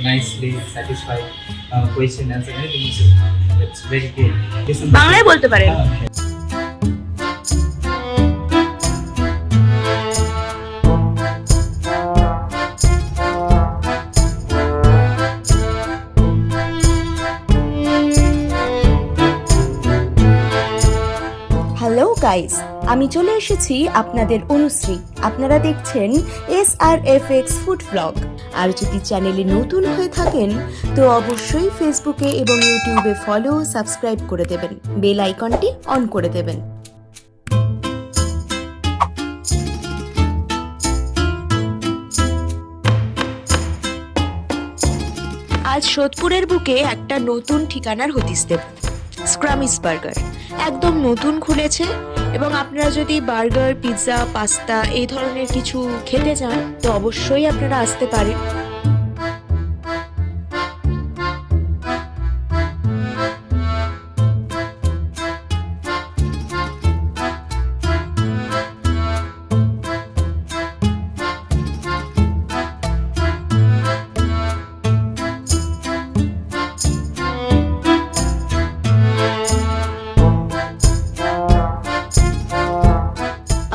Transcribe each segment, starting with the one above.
nicely satisfied question answer anything is it's very good. বাংলায় বলতে পারেন। হ্যালো গাইস, আমি চলে এসেছি আপনাদের অনুশ্রী। আপনারা দেখছেন SRFX ফুড ব্লগ। আর যদি চ্যানেলে নতুন হয়ে থাকেন তো অবশ্যই ফেসবুকে এবং ইউটিউবে ফলো সাবস্ক্রাইব করে দেবেন, বেল আইকনটি অন করে দেবেন। আজ সোদপুরের বুকে একটা নতুন ঠিকানার হদিস দেব, স্ক্রামিস বার্গার। একদম নতুন খুলেছে এবং আপনারা যদি বার্গার, পিৎজা, পাস্তা এই ধরনের কিছু খেতে চান তো অবশ্যই আপনারা আসতে পারেন।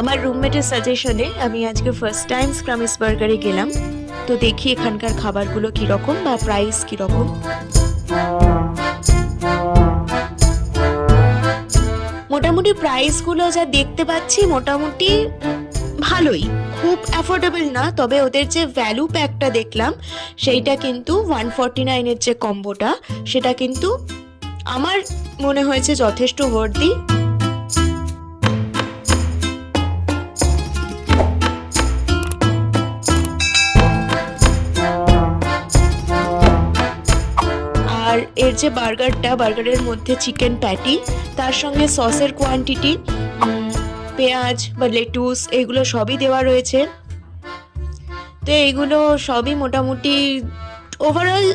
আমার রুমমেটের সাজেশনে আমি আজকে ফার্স্ট টাইম স্ক্রামিস বার্গারে গেলাম, তো দেখি এখানকার খাবারগুলো কিরকম বা প্রাইস কিরকম। মোটামুটি প্রাইসগুলো যা দেখতে পাচ্ছি মোটামুটি ভালোই, খুব অ্যাফোর্ডেবল না, তবে ওদের যে ভ্যালু প্যাকটা দেখলাম সেইটা কিন্তু 149-এর যে কম্বোটা সেটা কিন্তু আমার মনে হয়েছে যথেষ্ট ওয়ার্থি। আর এর যে বার্গারের মধ্যে চিকেন প্যাটি, তার সঙ্গে সসের কোয়ান্টিটি, পেঁয়াজ বা লেটুস এগুলো সবই দেওয়া রয়েছে। তো এইগুলো সবই মোটামুটি ওভারঅল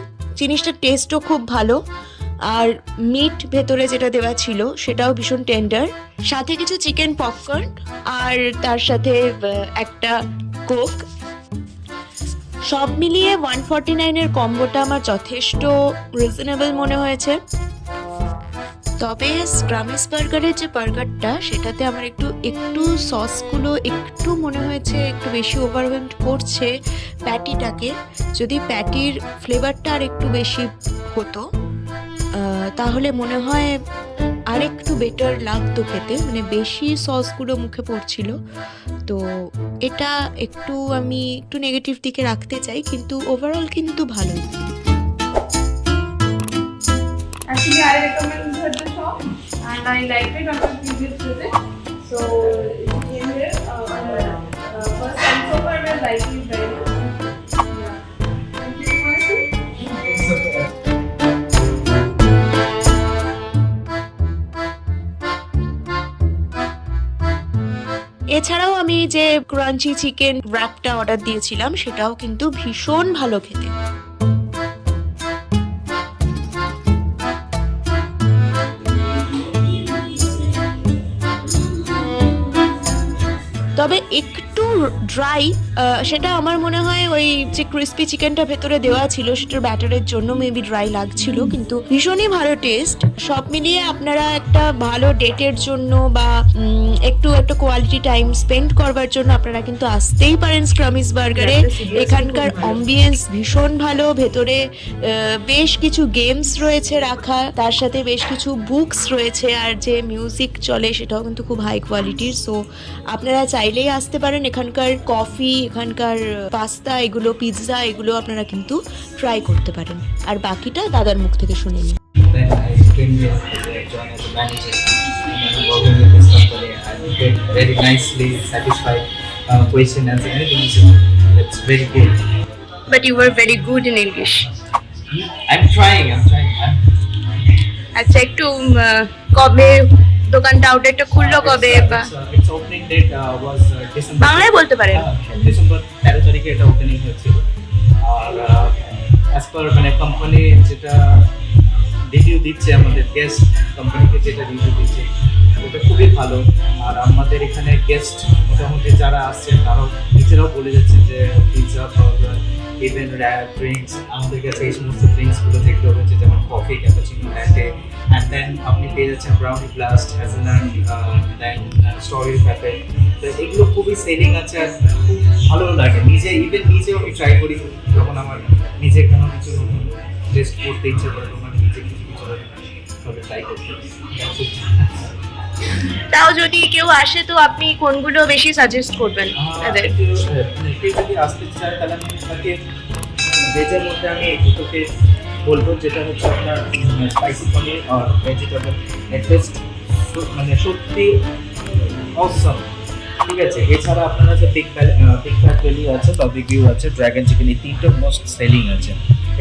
জিনিসটার টেস্টও খুব ভালো। আর মিট ভেতরে যেটা দেওয়া ছিল সেটাও ভীষণ টেন্ডার, সাথে কিছু চিকেন পপকর্ন আর তার সাথে একটা কোক। সব মিলিয়ে 149-এর কম্বোটা আমার যথেষ্ট রিজনেবল মনে হয়েছে। তবে স্ক্রামিস বার্গারের যে বার্গারটা সেটাতে আমার একটু সসগুলো একটু মনে হয়েছে একটু বেশি ওভারওয়েলড করছে প্যাটিটাকে। যদি প্যাটির ফ্লেভারটা আর একটু বেশি হতো তাহলে মনে হয় আর একটু বেটার লাগতো খেতে, মানে বেশি সসগুলো মুখে পড়ছিল। তো এটা আমি একটু নেগেটিভ দিকে রাখতে চাই, কিন্তু ওভারঅল কিন্তু ভালোই। Actually, I recommended the shop and I liked it on my previous visit. So, it came here. First time so far, I like it very much. Yeah. Thank you so much. এছাড়াও আমি যে crunchy chicken র্যাপটা order দিয়েছিলাম সেটাও কিন্তু ভীষণ ভালো খেতে। তবে একটু ড্রাই, সেটা আমার মনে হয় ওই যে ক্রিস্পি চিকেনটা ভেতরে দেওয়া ছিল সেটার ব্যাটারের জন্য মেবি ড্রাই লাগছিল, কিন্তু ভীষণই ভালো টেস্ট। সব মিলিয়ে আপনারা একটা ভালো ডেটের জন্য বা একটু কোয়ালিটি টাইম স্পেন্ড করবার জন্য আপনারা কিন্তু আসতেই পারেন স্ক্রামিস বার্গারে। এখানকার অ্যাম্বিয়েন্স ভীষণ ভালো, ভেতরে বেশ কিছু গেমস রয়েছে রাখা, তার সাথে বেশ কিছু বুকস রয়েছে, আর যে মিউজিক চলে সেটাও কিন্তু খুব হাই কোয়ালিটির। সো আপনারা চাইলেই আসতে পারেন। এখানকার কফি, এখানকার পাস্তা, এগুলো পিৎজা, এগুলো আপনারা কিন্তু ট্রাই করতে পারেন। আর বাকিটা দাদার মুখ থেকে শুনে নিন। Then I came here to join as a manager and I'm working with this company. I get very nicely satisfied question answer anything is it's very good. But you were very good in English. I'm trying. আচ্ছা, একটু কবে দোকানটা আউটলেটটা খুললো কবে বা Its opening date was December. বাংলায় বলতে পারেন। ডিসেম্বর 13 তারিখে এটা ওপেনিং হয়েছিল। আর অ্যাজ পার মানে কোম্পানি যেটা রিভিউ দিচ্ছে, আমাদের গেস্ট কোম্পানিকে যেটা রিভিউ দিচ্ছে ওটা খুবই ভালো। আর আমাদের এখানে গেস্ট মোটামুটি যারা আসছেন তারাও নিজেরাও বলে যাচ্ছেন যে পিৎজা, বার্গার ইভেন ড্রিঙ্কস, আমাদের কাছে এই সমস্ত ড্রিঙ্কসগুলো যেগুলো রয়েছে যেমন coffee, cappuccino, latte, and then আপনি পেয়ে যাচ্ছেন brownie blast, hazelnut, then strawberry cafe. তো এগুলো খুবই সেলিং আছে আর খুব ভালো লাগে। নিজেও আমি ট্রাই করি যখন আমার নিজে কোনো কিছু নতুন টেস্ট করতে ইচ্ছে করে, তখন আমি নিজে কিছু কিছু ট্রাই করতে। তাও যদি কেউ আসে তো আপনি কোনগুলো বেশি সাজেস্ট করবেন তাদের? কেউ যদি আসতে চায় তাহলে আমি তাকে ভেজের মধ্যে আমি দুটোকে বলবো, যেটা হচ্ছে আপনার স্পাইসি পনির আর ভেজিটেবল টেস্ট, মানে সত্যি অসম। ঠিক আছে, এছাড়া আপনার আছে বিগ ফ্যাট ভ্যালি আছে, বারবিকিউ আছে, ড্রাগন চিকেন, এই তিনটে মোস্ট সেলিং আছে।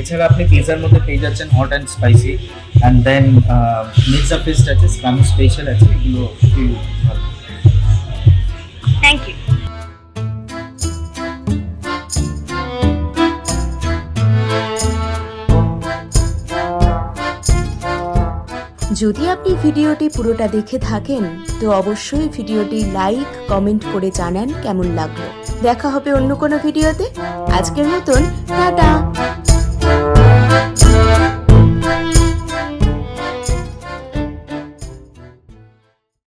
এছাড়া আপনি পিৎজার মধ্যে পেয়ে যাচ্ছেন hot and spicy, and then Mirza feast আছে, স্প্যানিশ স্পেশাল আছে, এগুলো খুবই ভালো। Thank you. যদি আপনি ভিডিওটি পুরোটা দেখে থাকেন তো অবশ্যই ভিডিওটি লাইক কমেন্ট করে জানান কেমন লাগলো। দেখা হবে অন্য কোনো ভিডিওতে। আজকের মতন টাটা।